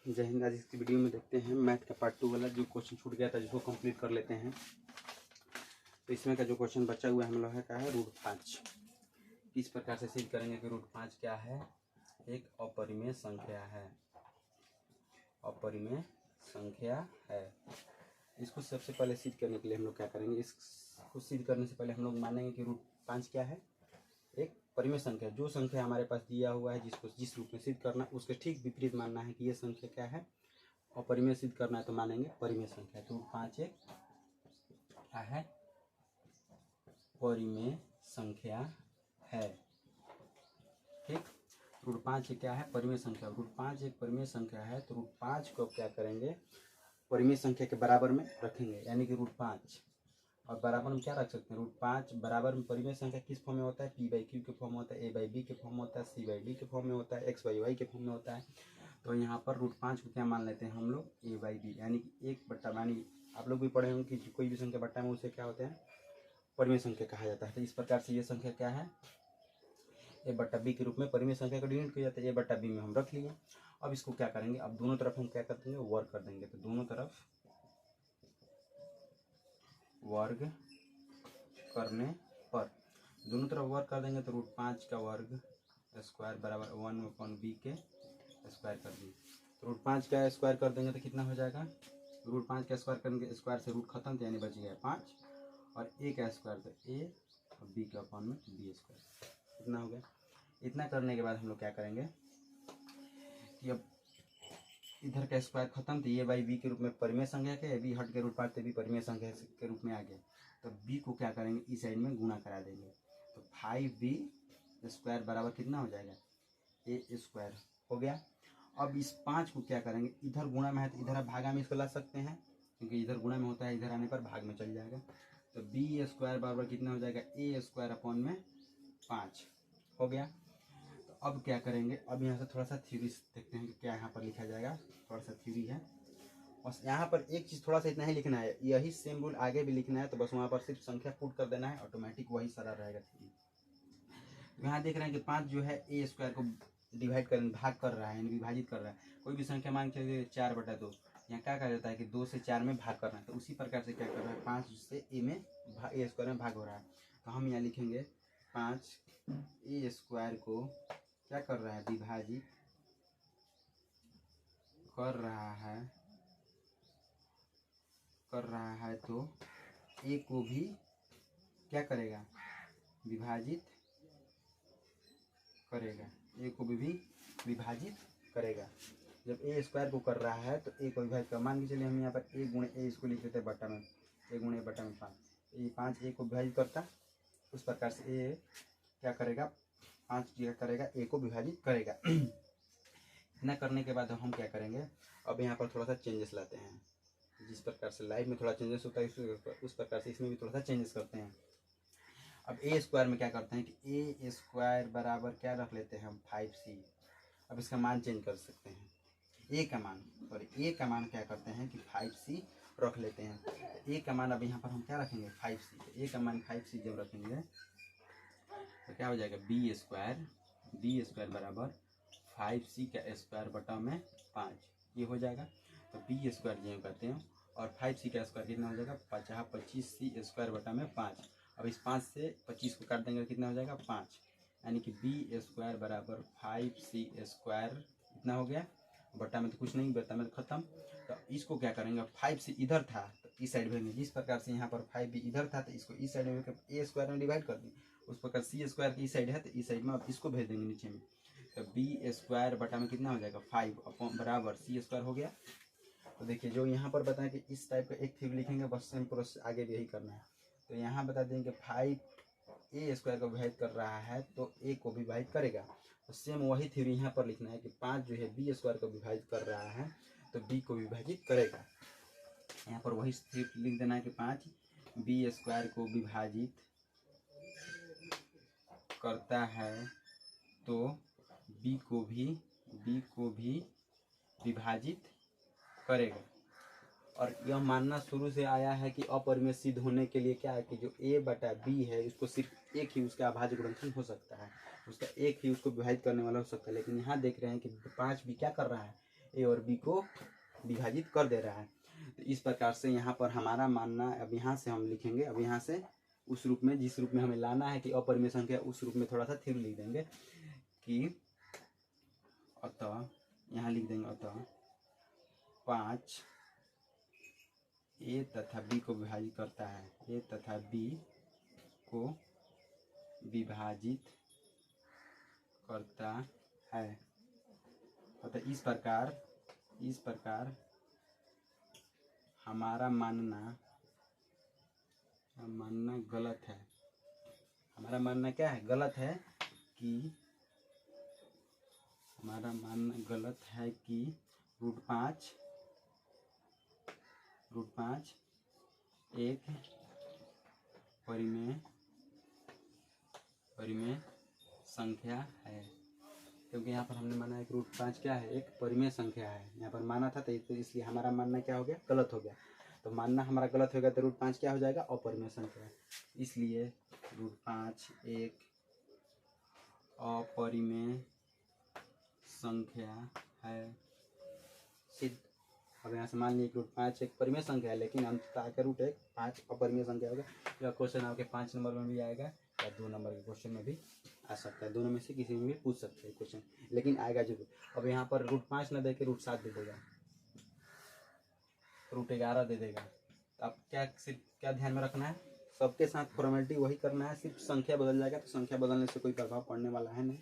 जय हिंद। आज इसकी वीडियो में देखते हैं मैथ का पार्ट 2 वाला जो क्वेश्चन छूट गया था, जिसको कंप्लीट कर लेते हैं। तो इसमें का जो क्वेश्चन बचा हुआ हम लोग का है √5। किस प्रकार से सिद्ध करेंगे कि √5 क्या है? एक अपरिमेय संख्या है, अपरिमेय संख्या है। इसको सबसे पहले सिद्ध करने के लिए हम लोग क्या करेंगे, इसको सिद्ध करने से पहले हम लोग मानेंगे कि √5 क्या है? एक परिमेय संख्या। जो संख्या हमारे पास दिया हुआ है, जिसको जिस रूप में सिद्ध करना है, उसके ठीक विपरीत मानना है कि ये संख्या क्या है? अपरिमेय सिद्ध करना है तो मानेंगे परिमेय संख्या। तो √5 एक क्या है? परिमेय संख्या है। ठीक, √5 क्या है? परिमेय संख्या। √5 एक परिमेय संख्या है, तो √5 को क्या करेंगे? परिमेय संख्या के बराबर में रखेंगे, यानी कि √5 और बराबर में क्या रख सकते हैं? √5 बराबर में परिमेय संख्या किस फॉर्म में होता है? p/q के फॉर्म में होता है, a/b के फॉर्म में होता है, c/d के फॉर्म में होता है, x/y के फॉर्म में होता है। तो यहाँ पर √5 को क्या मान लेते हैं हम लोग? a/b, यानी कि 1/, यानी आप लोग भी पढ़े होंगे कि कोई भी संख्या बट्टा में उसे क्या होते हैं? परिमेय संख्या कहा जाता है। तो इस प्रकार से ये संख्या क्या है? a/b के रूप में परिमेय संख्या का डिनोट किया जाता है। a/b में हम रख लिए। अब इसको क्या करेंगे? अब दोनों तरफ हम क्या कर देंगे? वर्ग कर देंगे। तो दोनों तरफ वर्ग करने पर, दोनों तरफ वर्ग कर देंगे तो √5 का वर्ग स्क्वायर बराबर 1/b के स्क्वायर कर दिए। तो √5 का स्क्वायर कर देंगे तो कितना हो जाएगा? √5 का स्क्वायर करेंगे, स्क्वायर से रूट खत्म, तो यानी बच गया 5, और a का स्क्वायर तो a और b के अपॉन में b स्क्वायर। इतना हो गया। इतना करने के बाद हम लोग क्या करेंगे कि अब इधर का स्क्वायर खत्म, तो a/b के रूप में परिमेय संख्या के, b हट के √5 तो भी परिमेय संख्या के रूप में आ गया। तो b को क्या करेंगे? इस साइड में गुणा करा देंगे। तो 5b स्क्वायर बराबर कितना हो जाएगा? a स्क्वायर हो गया। अब इस 5 को क्या करेंगे? इधर गुणा में है तो इधर भागा में इसको ला सकते हैं, क्योंकि इधर गुणा में होता है, इधर आने पर भाग में चल जाएगा। तो b स्क्वायर बराबर कितना हो जाएगा? a स्क्वायर अपॉन में 5 हो गया। तो अब क्या करेंगे? अब यहाँ से थोड़ा सा थ्योरी देखते हैं कि क्या यहाँ पर लिखा जाएगा। थोड़ा सा थ्योरी है, बस यहाँ पर एक चीज़ थोड़ा सा इतना ही लिखना है, यही सेम रूल आगे भी लिखना है। तो बस वहाँ पर सिर्फ संख्या पुट कर देना है, ऑटोमेटिक वही सारा रहेगा थ्योरी। यहाँ देख रहे हैं कि 5 जो है a स्क्वायर को डिवाइड कर, भाग कर रहा है, यानी विभाजित कर रहा है। कोई भी संख्या मान के चलिए 4/2, यहाँ क्या कहा जाता है कि 2 से 4 में भाग करना है। तो उसी प्रकार से क्या कर रहा है? 5 से a स्क्वायर में भाग हो रहा है। तो हम यहाँ लिखेंगे 5 a स्क्वायर को क्या कर रहा है? विभाजित कर रहा है, तो a को भी क्या करेगा? विभाजित करेगा, a को भी विभाजित करेगा। जब a स्क्वायर को कर रहा है तो a को विभाजित कर, मान के चलिए हम यहाँ पर a गुणे a इसको लिख देते हैं बट्टा में, a गुणे बट्टा में 5, ये 5 a को विभाजित करता, उस प्रकार से a क्या करेगा? 5 क्या करेगा? a को विभाजित करेगा। इतना करने के बाद हम क्या करेंगे? अब यहाँ पर थोड़ा सा चेंजेस लाते हैं। जिस प्रकार से लाइफ में थोड़ा चेंजेस होता है, उस प्रकार से इसमें भी थोड़ा सा चेंजेस करते हैं। अब a स्क्वायर में क्या करते हैं कि a स्क्वायर बराबर क्या रख लेते हैं हम? 5c। अब इसका मान चेंज कर सकते हैं, a का मान क्या करते हैं कि 5c रख लेते हैं। a का मान अब यहाँ पर हम क्या रखेंगे? 5c। तो a का मान 5c जब रखेंगे तो क्या हो जाएगा? b स्क्वायर बराबर 5c का स्क्वायर बटा में 5, ये हो जाएगा। तो b स्क्वायर जो कहते हैं, और 5c का स्क्वायर कितना हो जाएगा? 25c स्क्वायर बटा में 5। अब इस 5 से 25 को काट देंगे, कितना हो जाएगा? 5, यानी कि b स्क्वायर बराबर 5c स्क्वायर इतना हो गया। बटा में तो कुछ नहीं, बटा में तो खत्म। तो इसको क्या करेंगे? 5c इधर था तो इस साइड भेजेंगे। जिस प्रकार से यहाँ पर 5b इधर था तो इसको इस साइड में a स्क्वायर में डिवाइड कर देंगे। उस प्रकार c स्क्वायर की इस साइड है तो इस साइड में अब इसको भेज देंगे नीचे में। तो b स्क्वायर बटा में कितना हो जाएगा? 5 अपॉन बराबर c स्क्वायर हो गया। तो देखिए जो यहाँ पर बताएं कि इस टाइप का एक थ्योरी लिखेंगे, बस सेम प्रोसेस आगे भी यही करना है। तो यहाँ बता देंगे 5 a स्क्वायर को विभाजित कर रहा है तो a को विभाजित करेगा। तो सेम वही थ्योरी यहाँ पर लिखना है कि 5 जो है b स्क्वायर को विभाजित कर रहा है तो b को विभाजित करेगा। यहाँ पर वही लिख देना है कि 5 b स्क्वायर को विभाजित करता है तो b को भी विभाजित करेगा। और यह मानना शुरू से आया है कि अपरिमेय सिद्ध होने के लिए क्या है कि जो a/b है उसको सिर्फ एक ही उसका अभाज्य गुणनखंड हो सकता है, उसका एक ही उसको विभाजित करने वाला हो सकता है। लेकिन यहाँ देख रहे हैं कि 5 भी क्या कर रहा है? ए और बी को विभाजित कर दे रहा है। तो इस प्रकार से यहाँ पर हमारा मानना, अब यहाँ से हम लिखेंगे, अब यहाँ से उस रूप में, जिस रूप में हमें लाना है कि अपरिमेय संख्या, उस रूप में थोड़ा सा थिर लिख देंगे कि अतः, यहाँ लिख देंगे अतः 5 ए तथा बी को विभाजित करता है, ए तथा बी को विभाजित करता है। अतः इस प्रकार हमारा मानना गलत है। हमारा मानना क्या है? गलत है कि हमारा मानना गलत है कि √5 एक परिमेय संख्या है, क्योंकि यहाँ पर हमने माना है कि √5 क्या है? एक परिमेय संख्या है। यहाँ पर माना था तो इसलिए हमारा मानना क्या हो गया? गलत हो गया। तो मानना हमारा गलत हो गया तो √5 क्या हो जाएगा? अपरिमेय संख्या है। इसलिए √5 एक अपरिमेय संख्या है सिद्ध। अब यहाँ से मान लीजिए √5 एक परिमेय संख्या है, लेकिन अंततः आकर √5 अपरिमेय संख्या होगा। यह क्वेश्चन आपके 5 नंबर में भी आएगा या 2 नंबर के क्वेश्चन में भी आ सकता है। दोनों में से किसी में भी पूछ सकते हैं क्वेश्चन, लेकिन आएगा जरूर। अब यहाँ पर √5 न दे के √7 दे देगा, √11 दे देगा। अब क्या ध्यान में रखना है? सबके साथ फॉर्मेलिटी वही करना है, सिर्फ संख्या बदल जाएगा तो संख्या बदलने से कोई प्रभाव पड़ने वाला है नहीं।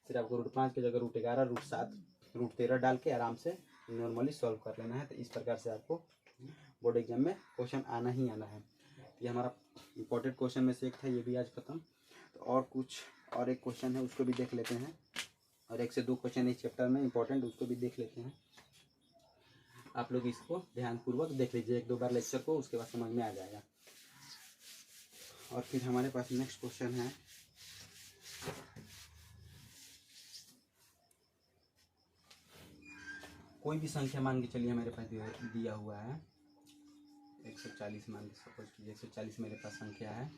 सिर्फ आपको √5 की जगह √11, √7, √13 डाल के आराम से नॉर्मली सॉल्व कर लेना है। तो इस प्रकार से आपको बोर्ड एग्जाम में क्वेश्चन आना ही आना है। ये हमारा इंपॉर्टेंट क्वेश्चन में से एक था, ये भी आज खत्म। तो और एक क्वेश्चन है, उसको भी देख लेते हैं, और 1 से 2 क्वेश्चन इस चैप्टर में इंपॉर्टेंट, उसको भी देख लेते हैं। आप लोग इसको ध्यानपूर्वक देख लीजिए 1-2 बार लेक्चर को, उसके बाद समझ में आ जाएगा। और फिर हमारे पास नेक्स्ट क्वेश्चन है, कोई भी संख्या मान के चलिए हमारे पास दिया हुआ है 140, मान के सपोज कीजिए 140 मेरे पास संख्या है,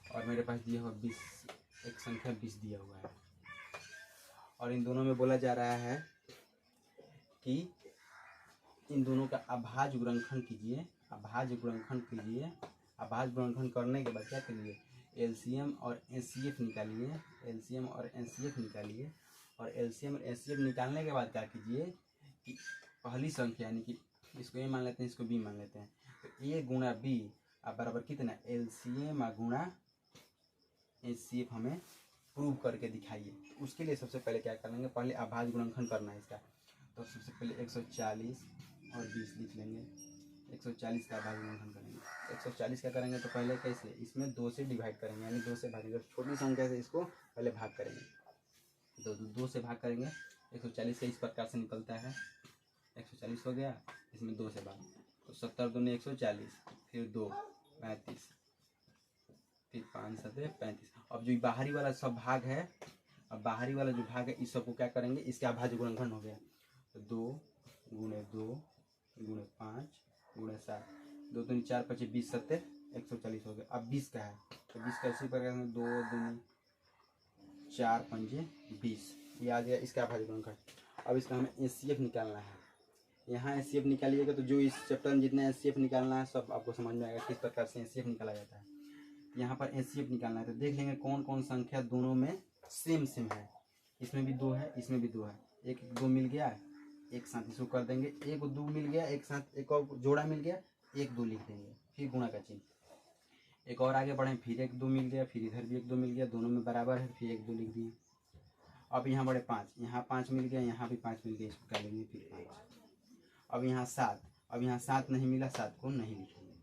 और मेरे पास दिया हुआ 20, एक संख्या 20 दिया हुआ है, और इन दोनों में बोला जा रहा है कि इन दोनों का अभाज्य गुणनखंड कीजिए। अभाज्य गुणनखंड करने के बाद क्या करिए? एलसीएम और एचसीएफ निकालिए। और एलसीएम और एचसीएफ निकालने के बाद क्या कीजिए कि पहली संख्या यानी कि इसको ए मान लेते हैं, इसको बी मान लेते हैं, तो ए गुणा बी अब बराबर कितना? एलसीएम गुणा एचसीएफ हमें प्रूव करके दिखाइए। उसके लिए सबसे पहले क्या कर लेंगे? पहले अभाज्य गुणनखंड करना है इसका। तो सबसे पहले 140 और 20 लिख लेंगे। 140 का अभाज्य गुणनखंड करेंगे। 140 का करेंगे तो पहले कैसे? इसमें 2 से डिवाइड करेंगे, यानी 2 से भागेंगे। छोटी संख्या से इसको पहले भाग करेंगे, तो 2 से भाग करेंगे। 140 का इस प्रकार से निकलता है, 140 हो गया, इसमें 2 से भाग, तो 70 दूनी 140, फिर 2 35, फिर 5 7 35। अब जो बाहरी वाला सब भाग है, अब बाहरी वाला जो भाग है इस सबको क्या करेंगे? इसका अभाज्य गुणनखंड हो गया, तो 2 गुणे 2 गुणे 5 गुणे 7, 2 दूनी 4 5 20 7 140 हो गया। अब 20 का है, तो 20 का इसी प्रकार से 2 दूनी 4 5 20, ये आ गया इसका अभाज्य गुणनखंड। अब इसका हमें एचसीएफ निकालना है। यहाँ एचसीएफ निकालिएगा तो जो इस चैप्टर में जितना एचसीएफ निकालना है सब आपको समझ में आएगा किस प्रकार से एचसीएफ निकाला जाता है। यहाँ पर एचसीएफ निकालना है तो देख लेंगे कौन कौन संख्या दोनों में सेम है। इसमें भी 2 है, इसमें भी 2 है, एक 2 मिल गया, एक साथ इसको कर देंगे, एक 2 मिल गया, एक साथ एक और जोड़ा मिल गया, 1 2 लिख देंगे, फिर गुणा का चिन्ह। एक और आगे बढ़े, फिर 1 2 मिल गया, फिर इधर भी 1 2 मिल गया, दोनों में बराबर है, फिर 1 2 लिख दिए। अब यहाँ बढ़े 5, यहाँ 5 मिल गया, यहाँ भी 5 मिल गया, इसको क्या लेंगे? फिर 5। अब यहाँ 7, अब यहाँ 7 नहीं मिला, 7 को नहीं लिखेंगे,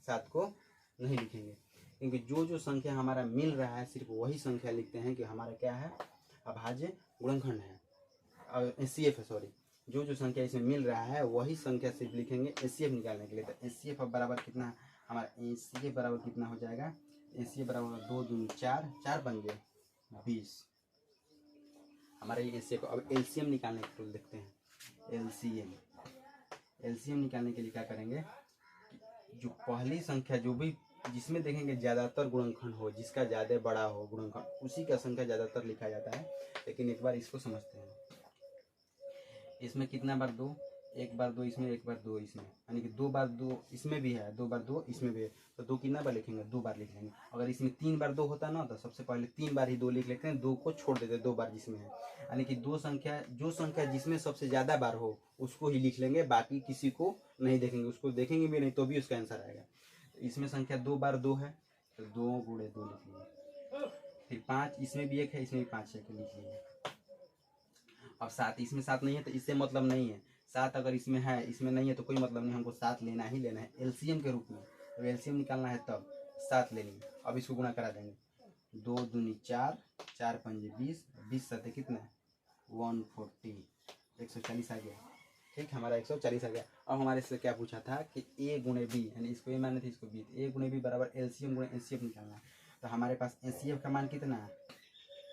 7 को नहीं लिखेंगे, क्योंकि जो संख्या हमारा मिल रहा है सिर्फ वही संख्या लिखते हैं कि हमारा क्या है? अभाज्य गुणनखंड है, एचसीएफ है, सॉरी। जो संख्या इसमें मिल रहा है वही संख्या सिर्फ लिखेंगे एचसीएफ निकालने के लिए। तो एचसीएफ अब बराबर कितना? हमारा एचसीएफ बराबर कितना हो जाएगा? एचसीएफ बराबर 2 दूनी 4, 4 बन गए 20, हमारा ये एचसीएफ। अब एलसीएम निकालने के लिए देखते हैं। एलसीएम निकालने के लिए क्या करेंगे? जो पहली संख्या जो भी जिसमें देखेंगे ज़्यादातर गुणनखंड हो, जिसका ज़्यादा बड़ा हो गुणनखंड, उसी का संख्या ज़्यादातर लिखा जाता है। लेकिन एक बार इसको समझते हैं। इसमें कितना बार दो, एक बार दो इसमें, एक बार दो इसमें, यानी कि 2 बार 2 इसमें भी है, 2 बार 2 इसमें भी है, तो 2 कितना बार लिखेंगे, 2 बार लिख लेंगे। अगर इसमें 3 बार 2 होता ना तो सबसे पहले 3 बार ही 2 लिख लेते हैं, 2 को छोड़ देते हैं 2 बार जिसमें है, यानी कि जो संख्या जिसमें सबसे ज़्यादा बार हो उसको ही लिख लेंगे, बाकी किसी को नहीं देखेंगे, उसको देखेंगे भी नहीं तो भी उसका आंसर आएगा। इसमें संख्या 2 बार 2 है तो 2 गुणे 2 लिख लीजिए। फिर 5 इसमें भी 1 है, इसमें भी 5 है, लिख लीजिए। अब 7 इसमें 7 नहीं है तो इससे मतलब नहीं है, 7 अगर इसमें है इसमें नहीं है तो कोई मतलब नहीं, हमको 7 लेना ही लेना है एलसीएम के रूप में। अब एलसीएम निकालना है तब 7 लेनी है। अब इसको गुणा करा देंगे, 2 दूनी 4, 4 पंजे 20, 20 सतह कितना है 140, 140 आ गया। ठीक, हमारा 140 आ गया। अब हमारे से क्या पूछा था कि ए गुणे बी, यानी इसको ए माने थे इसको बी, ए गुणे बी बराबर एलसीएम गुणे एचसीएफ निकालना है। तो हमारे पास एचसीएफ का मान कितना है,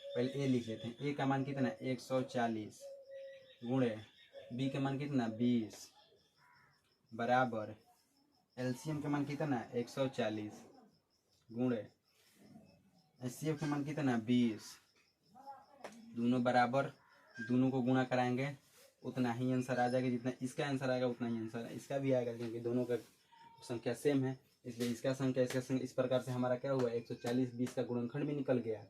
पहले ए लिख लेते हैं, ए का मान कितना है 140 गुणे बी का मान कितना 20 बराबर एलसीएम का मान कितना है 140 गुणे एचसीएफ का मान कितना 20, दोनों बराबर, दोनों को गुणा कराएंगे उतना ही आंसर आ जाएगा, जितना इसका आंसर आएगा उतना ही आंसर इसका भी आएगा, क्योंकि दोनों का संख्या सेम है, इसलिए इसका संख्या इसका संख्या इस प्रकार से हमारा क्या हुआ 140 20 का गुणनखंड भी निकल गया,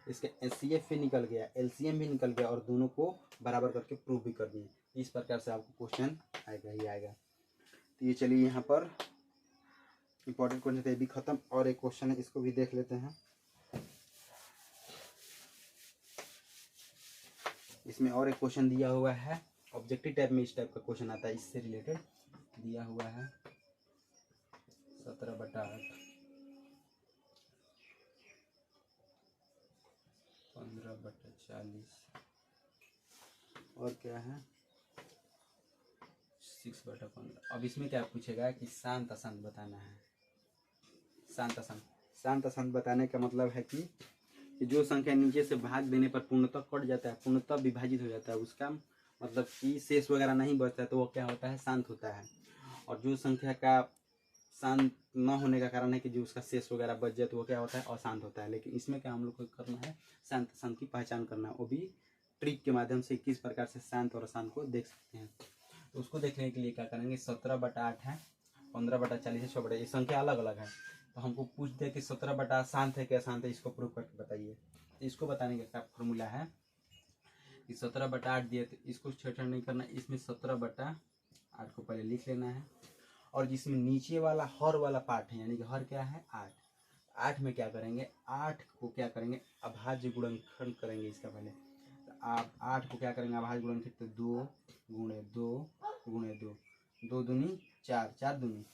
इसका एचसीएफ भी निकल गया, एलसीएम भी निकल गया, और दोनों को बराबर करके प्रूव भी कर दिए। इस प्रकार से आपको क्वेश्चन आएगा ही आएगा। तो ये चलिए यहाँ पर इंपॉर्टेंट क्वेश्चन तो ये भी खत्म, और एक क्वेश्चन है इसको भी देख लेते हैं। इसमें और एक क्वेश्चन दिया हुआ है, ऑब्जेक्टिव टाइप में इस टाइप का क्वेश्चन आता है, इससे रिलेटेड दिया हुआ है 17/8, 15/40, और क्या है 6/15। अब इसमें क्या पूछेगा कि शांत अशांत बताना है। शांत अशांत बताने का मतलब है कि जो संख्या नीचे से भाग देने पर पूर्णतः कट जाता है, पूर्णतः विभाजित हो जाता है, उसका मतलब कि शेष वगैरह नहीं बचता है, तो वो क्या होता है शांत होता है। और जो संख्या का शांत न होने का कारण है कि जो उसका शेष वगैरह बच जाए तो वो क्या होता है अशांत होता है। लेकिन इसमें क्या हम लोग को करना है शांत अशांत की पहचान करना है, वो भी ट्रिक के माध्यम से किस प्रकार से शांत और अशांत को देख सकते हैं। तो उसको देखने के लिए क्या करेंगे, 17/8 है, 15/40 है, 6/, ये संख्या अलग अलग है, तो हमको पूछ दे कि 17/8 शांत है क्या अशांत है, इसको प्रूव करके बताइए। तो इसको बताने का क्या फॉर्मूला है कि 17/8 दिए तो इसको छेड़छाड़ नहीं करना, इसमें 17/8 को पहले लिख लेना है, और जिसमें नीचे वाला हर वाला पार्ट है, यानी कि हर क्या है 8, 8 में क्या करेंगे 8 को क्या करेंगे अभाज्य गुणनखंड करेंगे इसका पहले। तो आप 8 को क्या करेंगे अभाज्य गुणनखंड, तो 2 गुणे 2 गुणे 2, 2 दूनी 4, 4 दूनी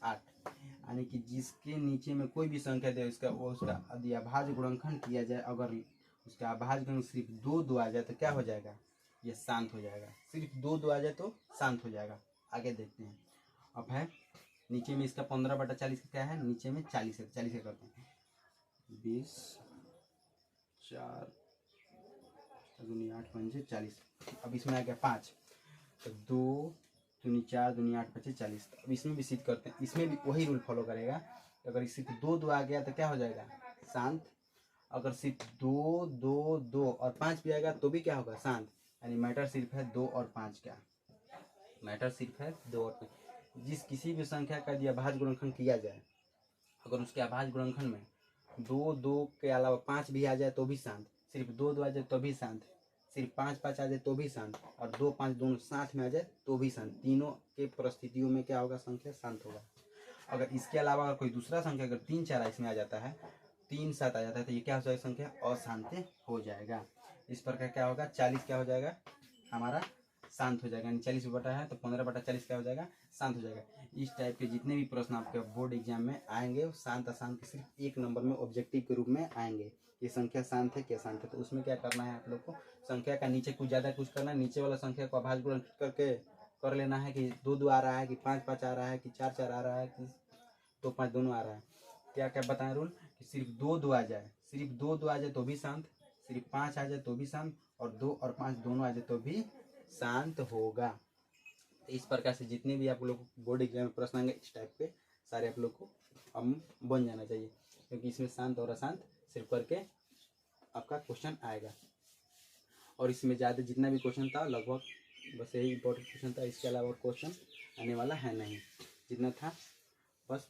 8, यानी कि जिसके नीचे में कोई भी संख्या दे उसका यदि अभाज्य गुणनखंड किया जाए, अगर उसका अभाज्य गुणन सिर्फ 2 2 आ जाए तो क्या हो जाएगा, ये शांत हो जाएगा। सिर्फ 2 2 आ जाए तो शांत हो जाएगा। आगे देखते हैं। अब है नीचे में इसका 15/40 का क्या है, नीचे में 40 है, 40 का करते हैं 20 4 दूनी 8 पंजे 40। अब इसमें आ गया 5, तो 2 दूनी 4 दूनी 8 5 40। अब इसमें भी सिद्ध करते हैं, इसमें भी वही रूल फॉलो करेगा। अगर सिर्फ 2 2 आ गया तो क्या हो जाएगा शांत, अगर सिर्फ 2 2 2 और 5 भी आएगा तो भी क्या होगा शांत, यानी मैटर सिर्फ है 2 और 5 का, मैटर सिर्फ है 2 और 5। जिस किसी भी संख्या का यदि अभाज्य गुणनखंड किया जाए, अगर उसके अभाज्य गुणनखंड में 2 2 के अलावा 5 भी आ जाए तो भी शांत, सिर्फ 2 2 आ जाए तो भी शांत, सिर्फ 5 5 आ जाए तो भी शांत, और 2 5 दोनों साथ में आ जाए तो भी शांत, तीनों के परिस्थितियों में क्या होगा संख्या शांत होगा। अगर इसके अलावा अगर कोई दूसरा संख्या अगर 3 4 इसमें आ जाता है, 3 7 आ जाता है, तो ये क्या हो जाएगा संख्या अशांत हो जाएगा। इस प्रकार क्या होगा 40 क्या हो जाएगा हमारा शांत हो जाएगा, 40 बटा है तो 15/40 क्या हो जाएगा शांत हो जाएगा। इस टाइप के जितने भी प्रश्न आपके बोर्ड एग्जाम में आएंगे वो शांत अशांत के सिर्फ एक नंबर में ऑब्जेक्टिव के रूप में आएंगे, ये संख्या शांत है क्या शांत है। तो उसमें क्या करना है आप लोग को, संख्या का नीचे कुछ ज़्यादा कुछ करना है, नीचे वाला संख्या को अभाज्य गुणन करके कर लेना है कि 2 2 आ रहा है कि 5 5 आ रहा है कि 4 4 आ रहा है कि 2 5 दोनों आ रहा है। क्या क्या बताएं रूल कि सिर्फ 2 2 आ जाए, सिर्फ 2 2 आ जाए तो भी शांत, सिर्फ 5 आ जाए तो भी शांत, और 2 और 5 दोनों आ जाए तो भी शांत होगा। इस प्रकार से जितने भी आप लोग बोर्ड एग्जाम में प्रश्न आएंगे इस टाइप के सारे आप लोग को हम बन जाना चाहिए, क्योंकि इसमें शांत और अशांत सिर्फ करके आपका क्वेश्चन आएगा। और इसमें ज़्यादा जितना भी क्वेश्चन था लगभग बस यही इंपॉर्टेंट क्वेश्चन था, इसके अलावा और क्वेश्चन आने वाला है नहीं। जितना था बस